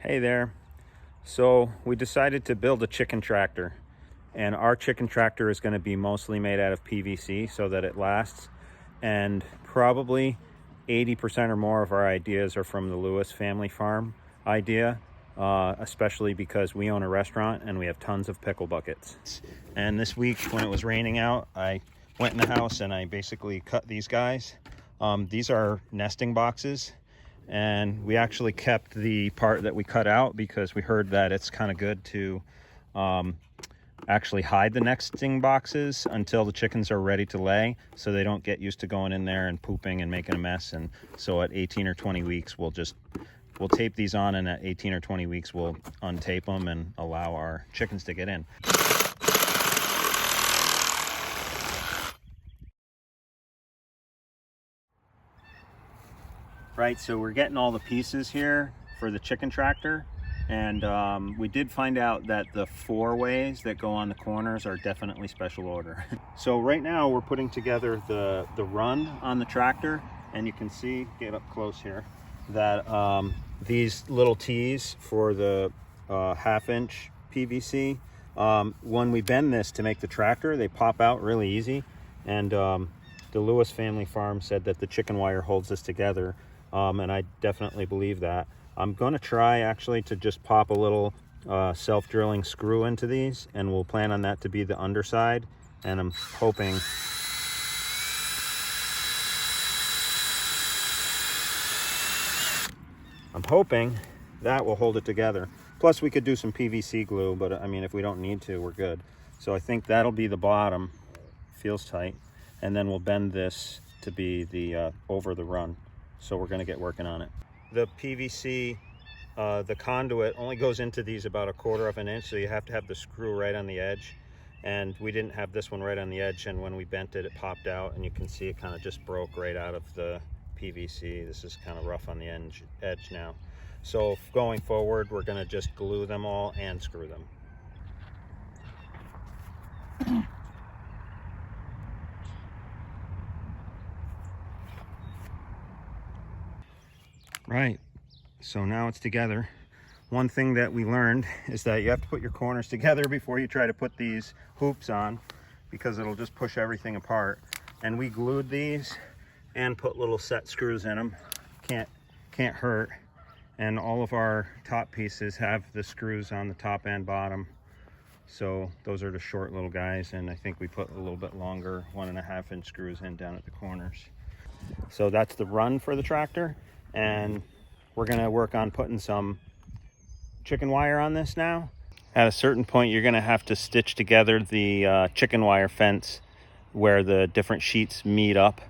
Hey there. So we decided to build a chicken tractor, and our chicken tractor is going to be mostly made out of PVC so that it lasts, and probably 80% or more of our ideas are from the Lewis family farm idea, especially because we own a restaurant and we have tons of pickle buckets. And this week when it was raining out, I went in the house and I basically cut these guys. These are nesting boxes, and we actually kept the part that we cut out because we heard that it's kind of good to actually hide the nesting boxes until the chickens are ready to lay, so they don't get used to going in there and pooping and making a mess. And so at 18 or 20 weeks we'll tape these on, and at 18 or 20 weeks we'll untape them and allow our chickens to get in. Right, so we're getting all the pieces here for the chicken tractor, and we did find out that the 4-ways that go on the corners are definitely special order. So right now we're putting together the run on the tractor, and you can see, get up close here, that these little T's for the 1/2-inch PVC, when we bend this to make the tractor, they pop out really easy, and the Lewis family farm said that the chicken wire holds this together. And I definitely believe that. I'm going to try actually to just pop a little self-drilling screw into these, and we'll plan on that to be the underside, and I'm hoping that will hold it together. Plus we could do some PVC glue, but I mean, if we don't need to, we're good. So I think that'll be the bottom. Feels tight. And then we'll bend this to be the over the run. So we're going to get working on it. The PVC, the conduit only goes into these about 1/4 of an inch, so you have to have the screw right on the edge. And we didn't have this one right on the edge, and when we bent it, it popped out, and you can see it kind of just broke right out of the PVC. This is kind of rough on the edge now. So going forward, we're going to just glue them all and screw them. Right, so now it's together. One thing that we learned is that you have to put your corners together before you try to put these hoops on, because it'll just push everything apart. And we glued these and put little set screws in them. Can't hurt. And all of our top pieces have the screws on the top and bottom. So those are the short little guys, and I think we put a little bit longer 1.5-inch screws in down at the corners. So that's the run for the tractor. And we're going to work on putting some chicken wire on this now. At a certain point, you're going to have to stitch together the chicken wire fence where the different sheets meet up.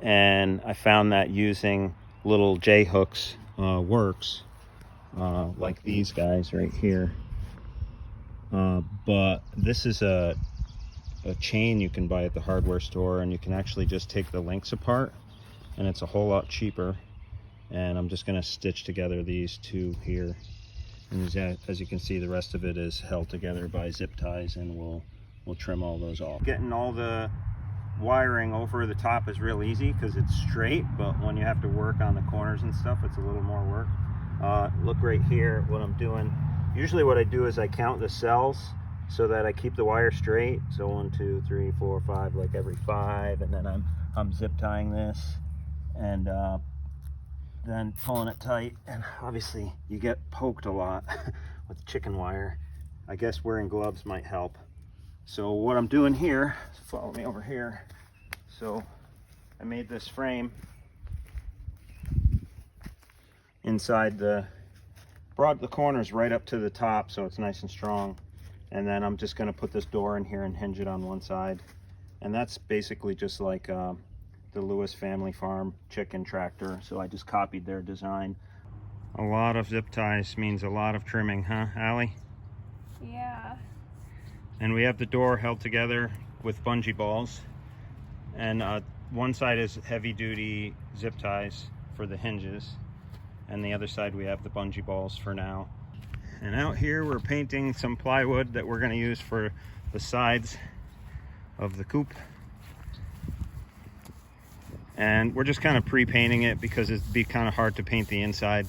And I found that using little J hooks works, like these guys right here. But this is a chain you can buy at the hardware store, and you can actually just take the links apart, and it's a whole lot cheaper. And I'm just going to stitch together these two here, and as you can see, the rest of it is held together by zip ties, and we'll trim all those off. Getting all the wiring over the top is real easy because it's straight, but when you have to work on the corners and stuff, it's a little more work. Look right here, what I'm doing. Usually what I do is I count the cells so that I keep the wire straight. So 1, 2, 3, 4, 5, like every 5, and then I'm zip tying this, and then pulling it tight. And obviously you get poked a lot with chicken wire. I guess wearing gloves might help. So what I'm doing here, follow me over here. So I made this frame inside brought the corners right up to the top so it's nice and strong. And then I'm just going to put this door in here and hinge it on one side. And that's basically just like the Lewis family farm chicken tractor, so I just copied their design. A lot of zip ties means a lot of trimming, huh, Allie? Yeah. And we have the door held together with bungee balls, and one side is heavy duty zip ties for the hinges, and the other side we have the bungee balls for now. And out here we're painting some plywood that we're going to use for the sides of the coop. And we're just kind of pre-painting it because it'd be kind of hard to paint the inside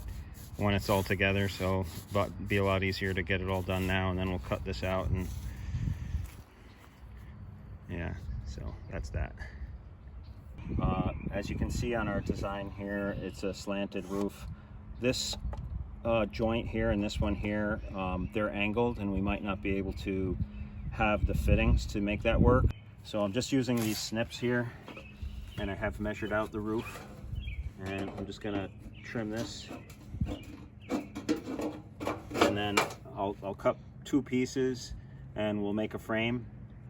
when it's all together, so but be a lot easier to get it all done now, and then we'll cut this out. And yeah, so that's that. As you can see on our design here, it's a slanted roof. This joint here and this one here, they're angled, and we might not be able to have the fittings to make that work. So I'm just using these snips here, and I have measured out the roof, and I'm just gonna trim this, and then I'll cut 2 pieces, and we'll make a frame,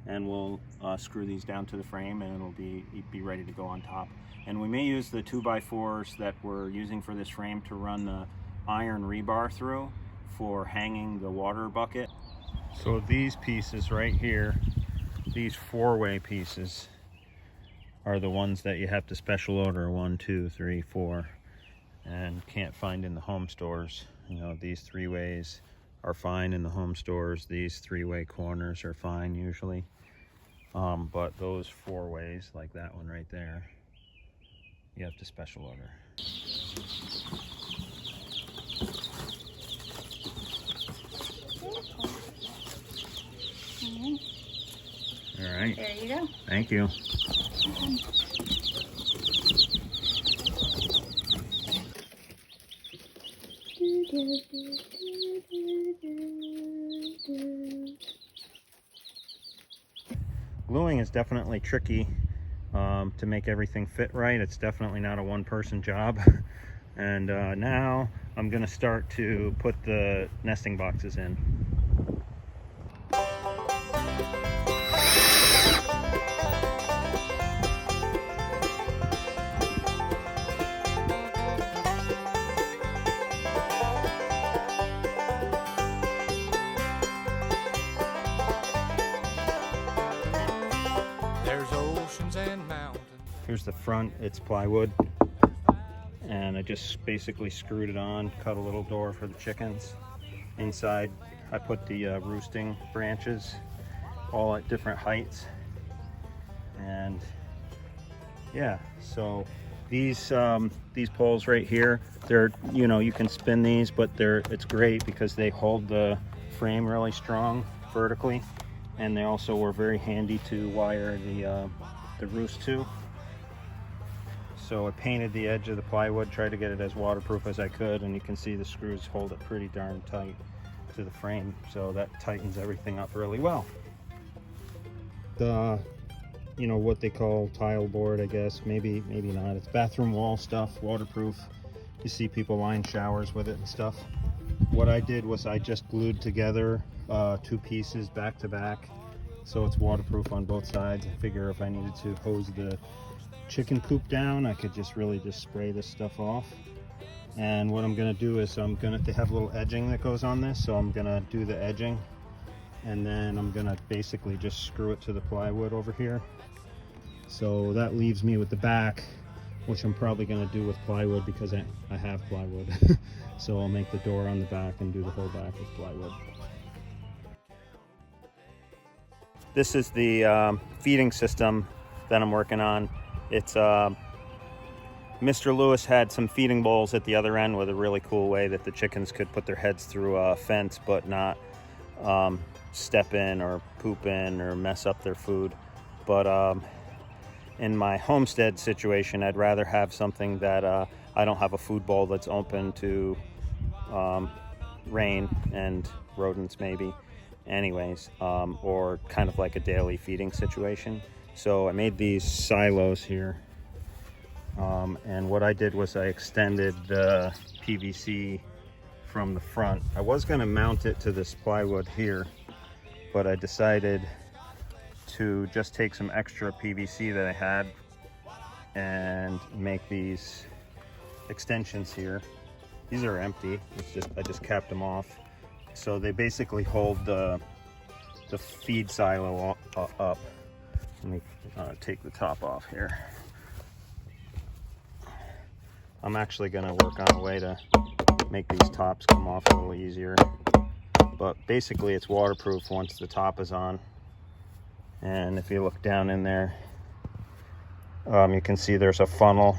and we'll screw these down to the frame, and it'll be ready to go on top. And we may use the 2x4s that we're using for this frame to run the iron rebar through for hanging the water bucket. So these pieces right here, these 4-way pieces, are the ones that you have to special order 1, 2, 3, 4, and can't find in the home stores. You know, these 3-ways are fine in the home stores. These 3-way corners are fine usually. But those 4-ways, like that one right there, you have to special order. All right. There you go. Thank you. Gluing is definitely tricky to make everything fit right. It's definitely not a one-person job. And now I'm going to start to put the nesting boxes in. Here's the front, it's plywood, and I just basically screwed it on, cut a little door for the chickens. Inside I put the roosting branches, all at different heights. And yeah, so these poles right here, they're, you know, you can spin these, but it's great because they hold the frame really strong vertically, and they also were very handy to wire the roost to. So I painted the edge of the plywood, tried to get it as waterproof as I could, and you can see the screws hold it pretty darn tight to the frame, so that tightens everything up really well. The, you know, what they call tile board, I guess, maybe not. It's bathroom wall stuff, waterproof. You see people line showers with it and stuff. What I did was I just glued together 2 pieces back to back, so it's waterproof on both sides. I figure if I needed to hose the chicken coop down, I could just spray this stuff off. And what I'm gonna do is they have a little edging that goes on this, so I'm gonna do the edging, and then I'm gonna basically just screw it to the plywood over here. So that leaves me with the back, which I'm probably gonna do with plywood because I have plywood. So I'll make the door on the back and do the whole back with plywood. This is the feeding system that I'm working on. It's Mr. Lewis had some feeding bowls at the other end with a really cool way that the chickens could put their heads through a fence but not step in or poop in or mess up their food. But in my homestead situation, I'd rather have something that I don't have a food bowl that's open to rain and rodents maybe anyways, or kind of like a daily feeding situation. So I made these silos here, and what I did was I extended the PVC from the front. I was going to mount it to this plywood here, but I decided to just take some extra PVC that I had and make these extensions here. These are empty. I just capped them off, so they basically hold the feed silo up. Let me take the top off here. I'm actually going to work on a way to make these tops come off a little easier. But basically it's waterproof once the top is on. And if you look down in there, you can see there's a funnel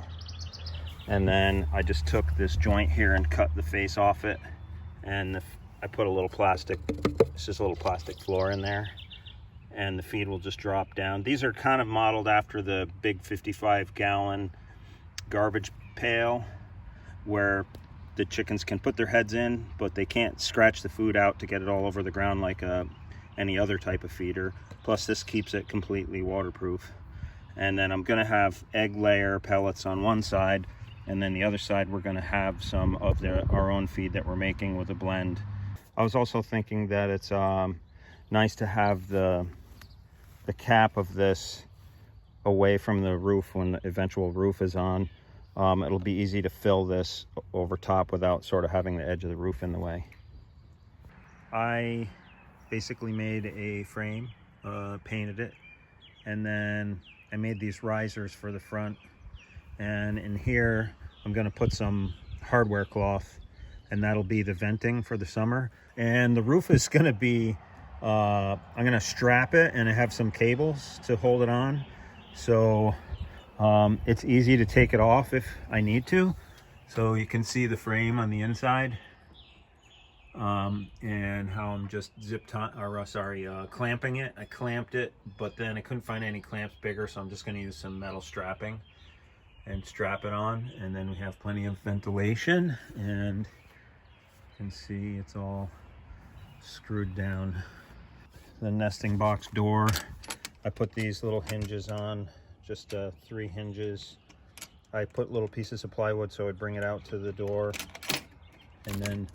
And then I just took this joint here and cut the face off it, and I put a little plastic, it's just a little plastic floor in there, and the feed will just drop down. These are kind of modeled after the big 55-gallon garbage pail where the chickens can put their heads in, but they can't scratch the food out to get it all over the ground like any other type of feeder. Plus this keeps it completely waterproof. And then I'm gonna have egg layer pellets on one side, and then the other side we're gonna have some of our own feed that we're making with a blend. I was also thinking that it's nice to have the cap of this away from the roof when the eventual roof is on. It'll be easy to fill this over top without sort of having the edge of the roof in the way. I basically made a frame, painted it, and then I made these risers for the front, and in here I'm going to put some hardware cloth, and that'll be the venting for the summer. And the roof is going to be I'm going to strap it, and I have some cables to hold it on, so it's easy to take it off if I need to. So you can see the frame on the inside, and how I'm just clamping it. I clamped it, but then I couldn't find any clamps bigger, so I'm just going to use some metal strapping and strap it on. And then we have plenty of ventilation, and you can see it's all screwed down. The nesting box door, I put these little hinges on, just 3 hinges. I put little pieces of plywood so I'd bring it out to the door, and then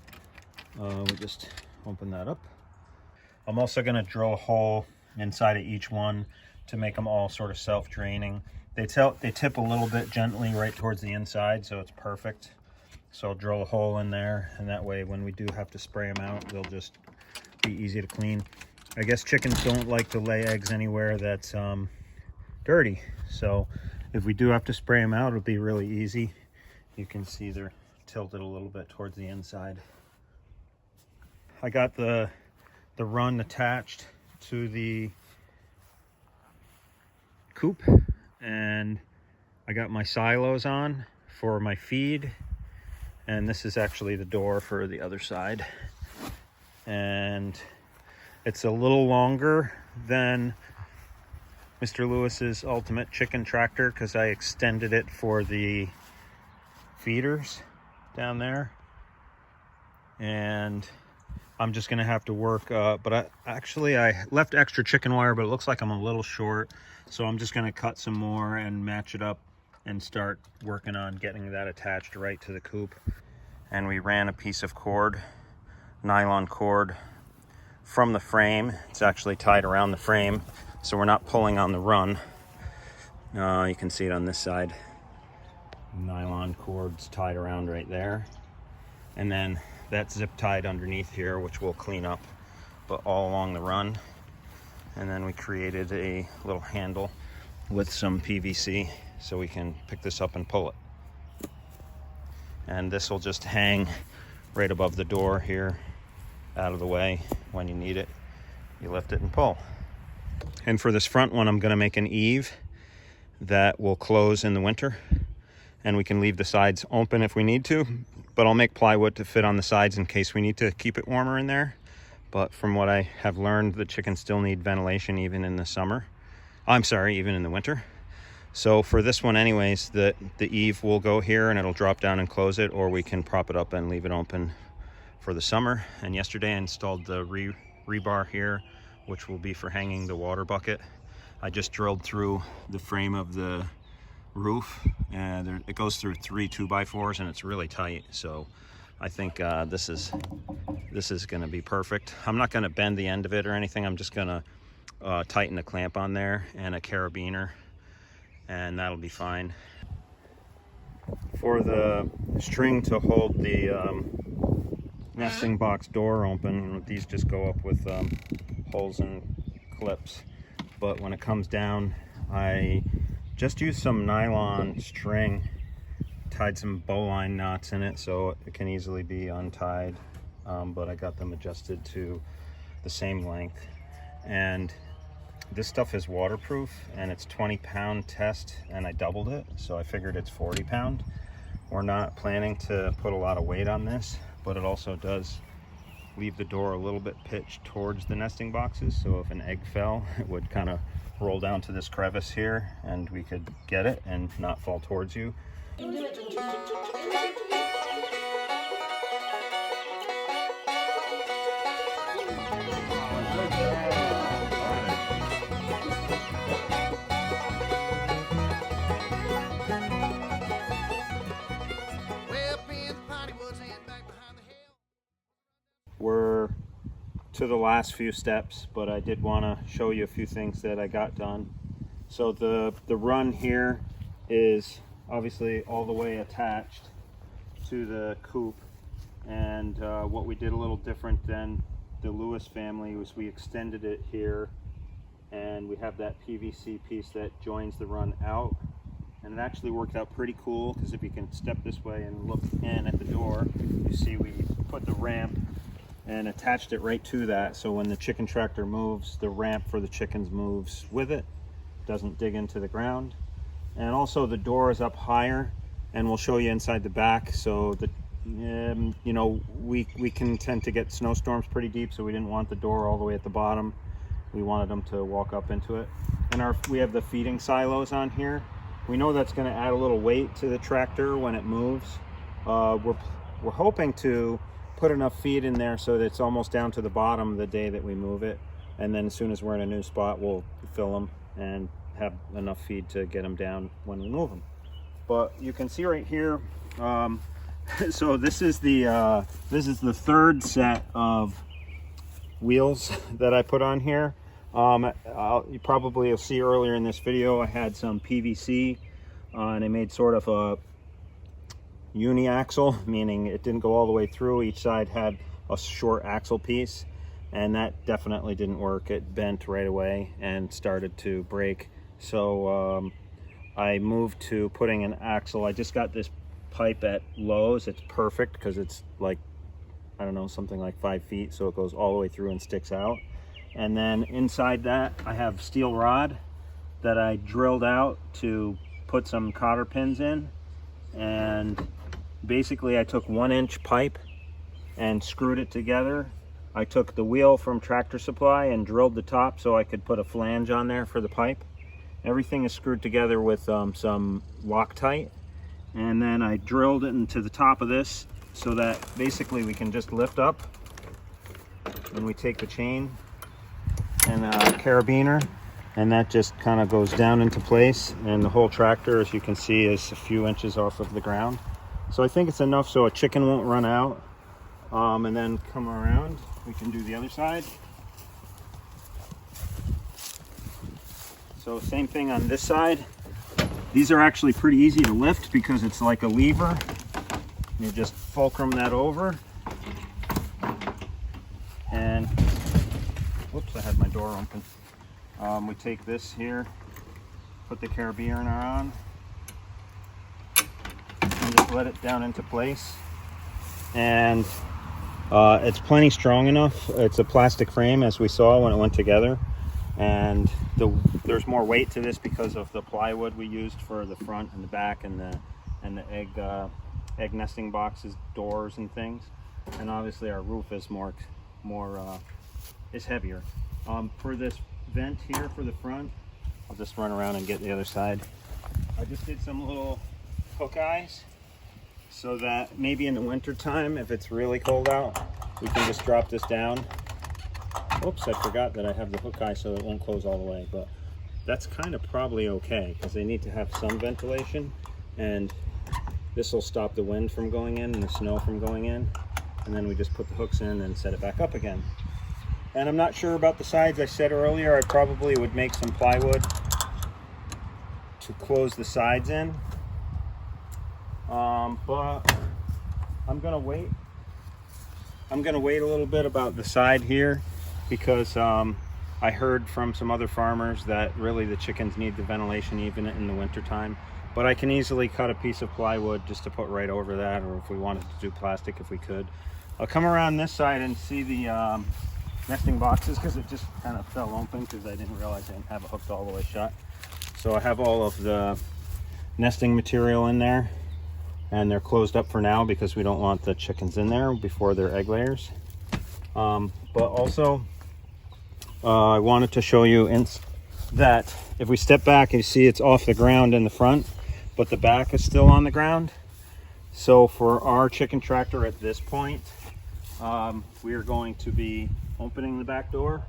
we just open that up. I'm also going to drill a hole inside of each one to make them all sort of self-draining. They tip a little bit gently right towards the inside, so it's perfect. So I'll drill a hole in there, and that way when we do have to spray them out, they'll just be easy to clean. I guess chickens don't like to lay eggs anywhere that's dirty, so if we do have to spray them out, it'll be really easy. You can see they're tilted a little bit towards the inside. I got the run attached to the coop, and I got my silos on for my feed, and this is actually the door for the other side. And it's a little longer than Mr. Lewis's Ultimate Chicken Tractor because I extended it for the feeders down there, and I'm just gonna have to work, but I left extra chicken wire, but it looks like I'm a little short, so I'm just gonna cut some more and match it up and start working on getting that attached right to the coop. And we ran a piece of cord, nylon cord, from the frame. It's actually tied around the frame, so we're not pulling on the run. You can see it on this side. Nylon cord's tied around right there, and then that's zip tied underneath here, which we'll clean up, but all along the run. And then we created a little handle with some PVC so we can pick this up and pull it. And this will just hang right above the door here, out of the way. When you need it, you lift it and pull. And for this front one, I'm going to make an eave that will close in the winter, and we can leave the sides open if we need to, but I'll make plywood to fit on the sides in case we need to keep it warmer in there. But from what I have learned, the chickens still need ventilation even in the summer. I'm sorry, even in the winter. So for this one anyways, the eave will go here and it'll drop down and close it, or we can prop it up and leave it open for the summer. And yesterday I installed the rebar here, which will be for hanging the water bucket. I just drilled through the frame of the roof, and it goes through 3 2x4s, and it's really tight. So I think this is going to be perfect. I'm not going to bend the end of it or anything. I'm just going to tighten the clamp on there and a carabiner, and that'll be fine. For the string to hold the nesting box door open, these just go up with holes and clips, but when it comes down, I just used some nylon string, tied some bowline knots in it so it can easily be untied, but I got them adjusted to the same length. And this stuff is waterproof, and it's 20-pound test, and I doubled it, so I figured it's 40-pound. We're not planning to put a lot of weight on this, but it also does leave the door a little bit pitched towards the nesting boxes, so if an egg fell, it would kind of roll down to this crevice here and we could get it and not fall towards you. We're to the last few steps, but I did want to show you a few things that I got done. So the run here is obviously all the way attached to the coop, and what we did a little different than the Lewis family was we extended it here, and we have that PVC piece that joins the run out, and it actually worked out pretty cool, because if you can step this way and look in at the door, you see we put the ramp and attached it right to that, so when the chicken tractor moves, the ramp for the chickens moves with it, doesn't dig into the ground. And also the door is up higher, and we'll show you inside the back. So the you know, we can tend to get snowstorms pretty deep, so we didn't want the door all the way at the bottom. We wanted them to walk up into it. And we have the feeding silos on here. We know that's going to add a little weight to the tractor when it moves. We're hoping to put enough feed in there so that it's almost down to the bottom the day that we move it, and then as soon as we're in a new spot, we'll fill them and have enough feed to get them down when we move them. But you can see right here, so this is the third set of wheels that I put on here. You probably will see earlier in this video I had some PVC, and I made sort of a uni-axle, meaning it didn't go all the way through. Each side had a short axle piece, and that definitely didn't work. It bent right away and started to break. So I moved to putting an axle. I just got this pipe at Lowe's. It's perfect because it's like, I don't know, something like 5 feet, so it goes all the way through and sticks out. And then inside that I have steel rod that I drilled out to put some cotter pins in, and basically I took 1-inch pipe and screwed it together. I took the wheel from Tractor Supply and drilled the top so I could put a flange on there for the pipe. Everything is screwed together with some Loctite, and then I drilled it into the top of this so that basically we can just lift up, and we take the chain and a carabiner, and that just kind of goes down into place, and the whole tractor, as you can see, is a few inches off of the ground. So I think it's enough so a chicken won't run out. And then come around, we can do the other side. So same thing on this side. These are actually pretty easy to lift because it's like a lever. You just fulcrum that over, and whoops, I had my door open. We take this here, put the carabiner on, and just let it down into place. And it's plenty strong enough. It's a plastic frame, as we saw when it went together, and there's more weight to this because of the plywood we used for the front and the back and the egg nesting boxes, doors and things. And obviously our roof is is heavier. For this vent here for the front, I'll just run around and get the other side. I just did some little hook eyes so that maybe in the winter time, if it's really cold out, we can just drop this down. Oops, I forgot that I have the hook eye so it won't close all the way, but that's kind of probably okay because they need to have some ventilation, and this will stop the wind from going in and the snow from going in. And then we just put the hooks in and set it back up again. And I'm not sure about the sides. I said earlier I probably would make some plywood to close the sides in, but I'm gonna wait. I'm gonna wait a little bit about the side here because I heard from some other farmers that really the chickens need the ventilation even in the winter time. But I can easily cut a piece of plywood just to put right over that, or if we wanted to do plastic, if we could. I'll come around this side and see the nesting boxes because it just kind of fell open because I didn't realize I didn't have it hooked all the way shut. So I have all of the nesting material in there. and they're closed up for now because we don't want the chickens in there before their egg layers. But also I wanted to show you that if we step back, you see it's off the ground in the front, but the back is still on the ground. So for our chicken tractor at this point, we are going to be opening the back door.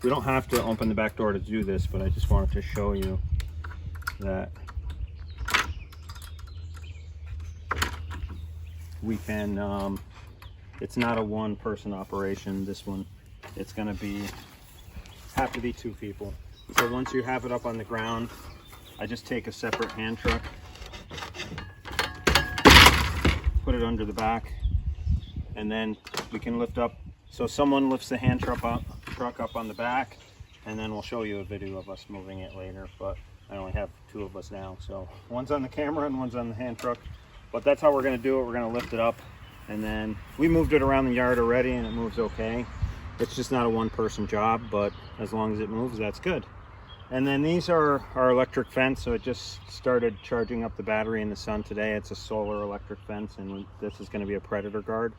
We don't have to open the back door to do this, but I just wanted to show you that we can, it's not a one-person operation. This one, it's gonna have to be 2 people. So once you have it up on the ground, I just take a separate hand truck, put it under the back, and then we can lift up. So someone lifts the hand truck up on the back, and then we'll show you a video of us moving it later, but I only have 2 of us now. So one's on the camera and one's on the hand truck, but that's how we're gonna do it. We're gonna lift it up, and then we moved it around the yard already and it moves okay. It's just not a one-person job, but as long as it moves, that's good. And then these are our electric fence. So it just started charging up the battery in the sun today. It's a solar electric fence, and this is going to be a predator guard.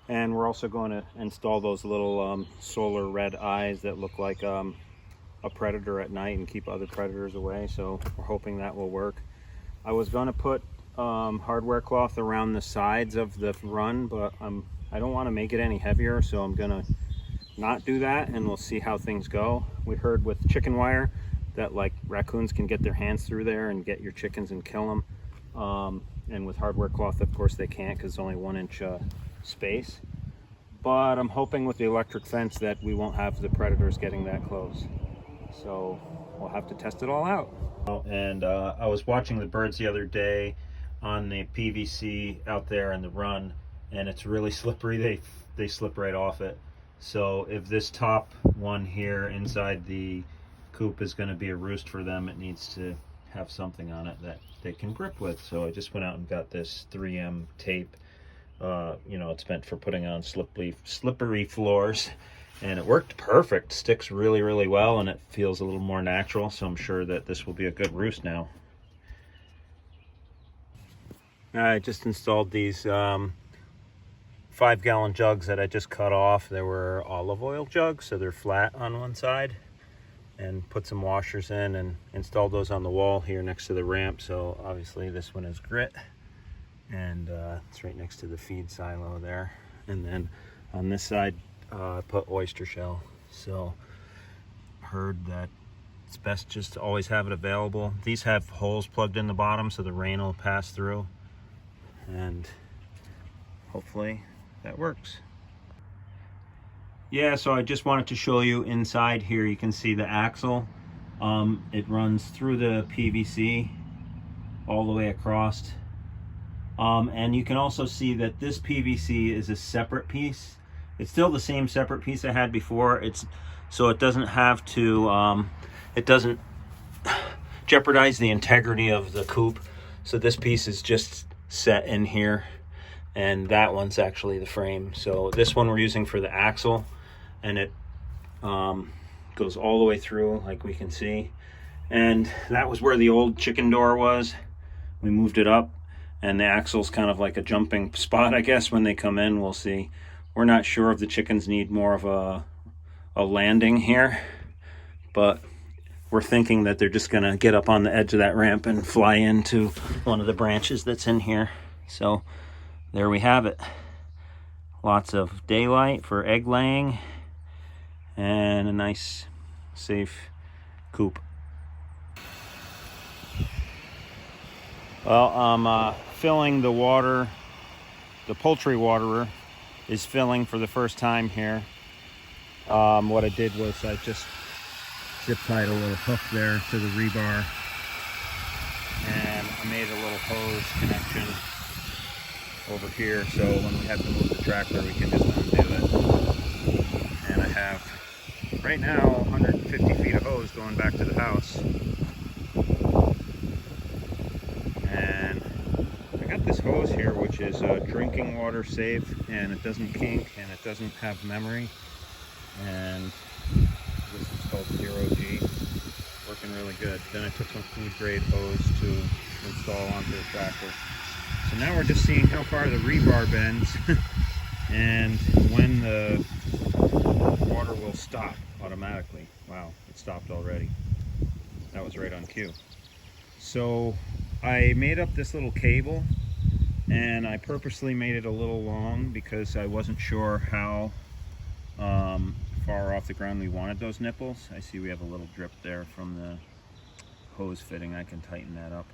And we're also going to install those little solar red eyes that look like a predator at night and keep other predators away. So we're hoping that will work. I was going to put hardware cloth around the sides of the run, but I don't want to make it any heavier, so I'm going to not do that, and we'll see how things go. We heard with chicken wire that like raccoons can get their hands through there and get your chickens and kill them, and with hardware cloth of course they can't, because it's only 1 inch space. But I'm hoping with the electric fence that we won't have the predators getting that close, so we'll have to test it all out. And I was watching the birds the other day on the PVC out there in the run, and it's really slippery. They slip right off it. So if this top one here inside the coop is going to be a roost for them, it needs to have something on it that they can grip with. So I just went out and got this 3M tape. You know, it's meant for putting on slippery floors, and it worked perfect. Sticks really, really well, and it feels a little more natural. So I'm sure that this will be a good roost now. I just installed these 5-gallon jugs that I just cut off. They were olive oil jugs, so they're flat on one side, and put some washers in and installed those on the wall here next to the ramp. So obviously this one is grit, and it's right next to the feed silo there. And then on this side I put oyster shell. So heard that it's best just to always have it available. These have holes plugged in the bottom so the rain will pass through, and hopefully that works. Yeah, so I just wanted to show you inside here. You can see the axle. It runs through the PVC all the way across. And you can also see that this PVC is a separate piece. It's still the same separate piece I had before. So it doesn't have to, it doesn't jeopardize the integrity of the coop. So this piece is just set in here, and that one's actually the frame. So this one we're using for the axle, and it goes all the way through, like we can see. And that was where the old chicken door was. We moved it up, and the axle's kind of like a jumping spot, I guess, when they come in. We'll see. We're not sure if the chickens need more of a landing here, but we're thinking that they're just gonna get up on the edge of that ramp and fly into one of the branches that's in here. So there we have it. Lots of daylight for egg laying, and a nice safe coop. Well, I'm filling the water. The Poultry Waterer is filling for the first time here. What I did was I just zip tied a little hook there to the rebar, and I made a little hose connection over here, so when we have to move the tractor we can just undo it. And I have right now 150 feet of hose going back to the house, and I got this hose here which is drinking water safe, and it doesn't kink, and it doesn't have memory, and this is called 0G, working really good. Then I took some food grade hose to install onto the tractor. So now we're just seeing how far the rebar bends and when the water will stop automatically. Wow, it stopped already. That was right on cue. So I made up this little cable, and I purposely made it a little long because I wasn't sure how far off the ground we wanted those nipples. I see we have a little drip there from the hose fitting. I can tighten that up.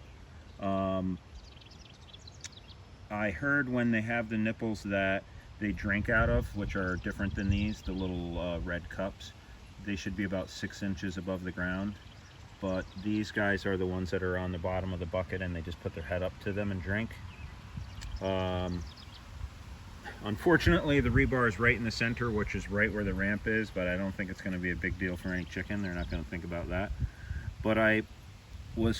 I heard when they have the nipples that they drink out of, which are different than these, the little red cups, they should be about 6 inches above the ground. But these guys are the ones that are on the bottom of the bucket, and they just put their head up to them and drink. Unfortunately, the rebar is right in the center, which is right where the ramp is, but I don't think it's going to be a big deal for any chicken. They're not going to think about that. But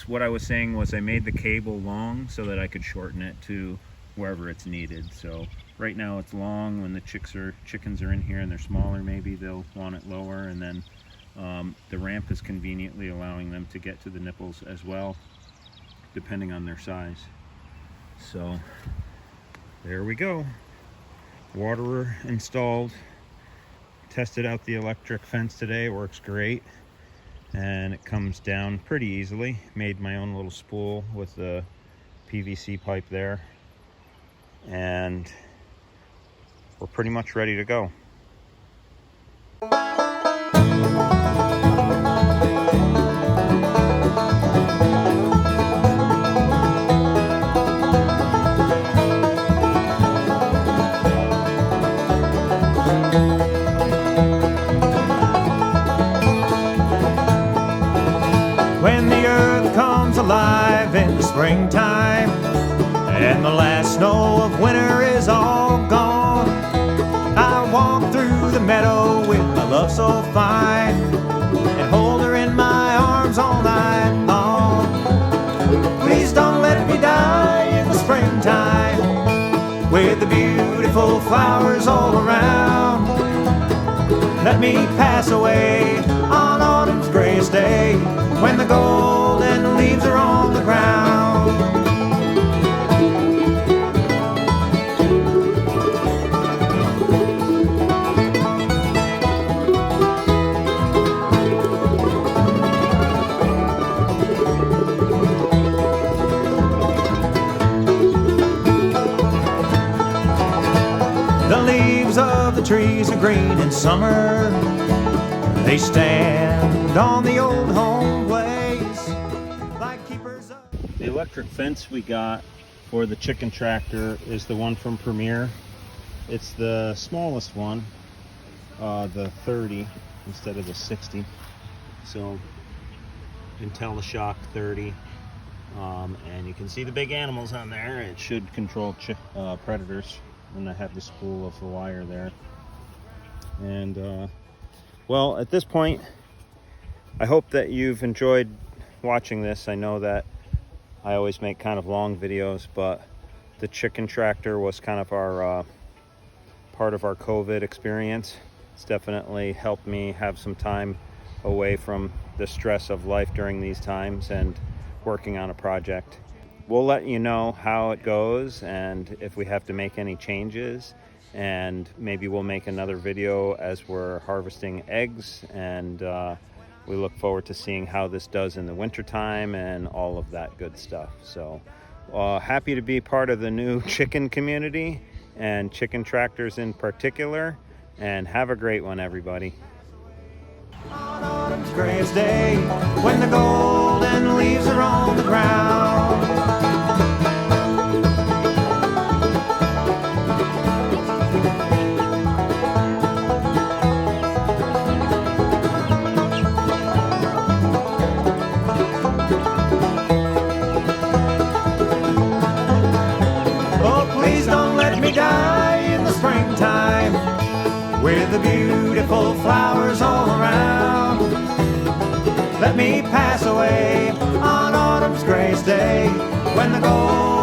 what I was saying was I made the cable long so that I could shorten it to wherever it's needed. So right now it's long. When the chickens are in here and they're smaller, maybe they'll want it lower, and then the ramp is conveniently allowing them to get to the nipples as well, depending on their size. So there we go. Waterer installed. Tested out the electric fence today. It works great, and it comes down pretty easily. Made my own little spool with the PVC pipe there, and we're pretty much ready to go. When the earth comes alive in the springtime, and the last snow of winter is all gone, I walk through the meadow with my love so fine, and hold her in my arms all night long. Please don't let me die in the springtime, with the beautiful flowers all around. Let me pass away on autumn's grayest day, when the golden leaves are on the ground. The leaves of the trees are green in summer. They stand on the old home place like keepers of... The electric fence we got for the chicken tractor is the one from Premier. It's the smallest one, the 30 instead of the 60. So IntelliShock 30. And you can see the big animals on there. It should control predators. And I have the spool of the wire there. And well, at this point, I hope that you've enjoyed watching this. I know that I always make kind of long videos, but the chicken tractor was kind of our part of our COVID experience. It's definitely helped me have some time away from the stress of life during these times and working on a project. We'll let you know how it goes and if we have to make any changes, and maybe we'll make another video as we're harvesting eggs, and we look forward to seeing how this does in the wintertime and all of that good stuff. So happy to be part of the new chicken community and chicken tractors in particular, and have a great one, everybody. On autumn's grayest day, when the golden leaves are on the ground. Oh, please don't let me die in the springtime, with the beautiful flowers all around. Let me pass away on autumn's grayest day, when the gold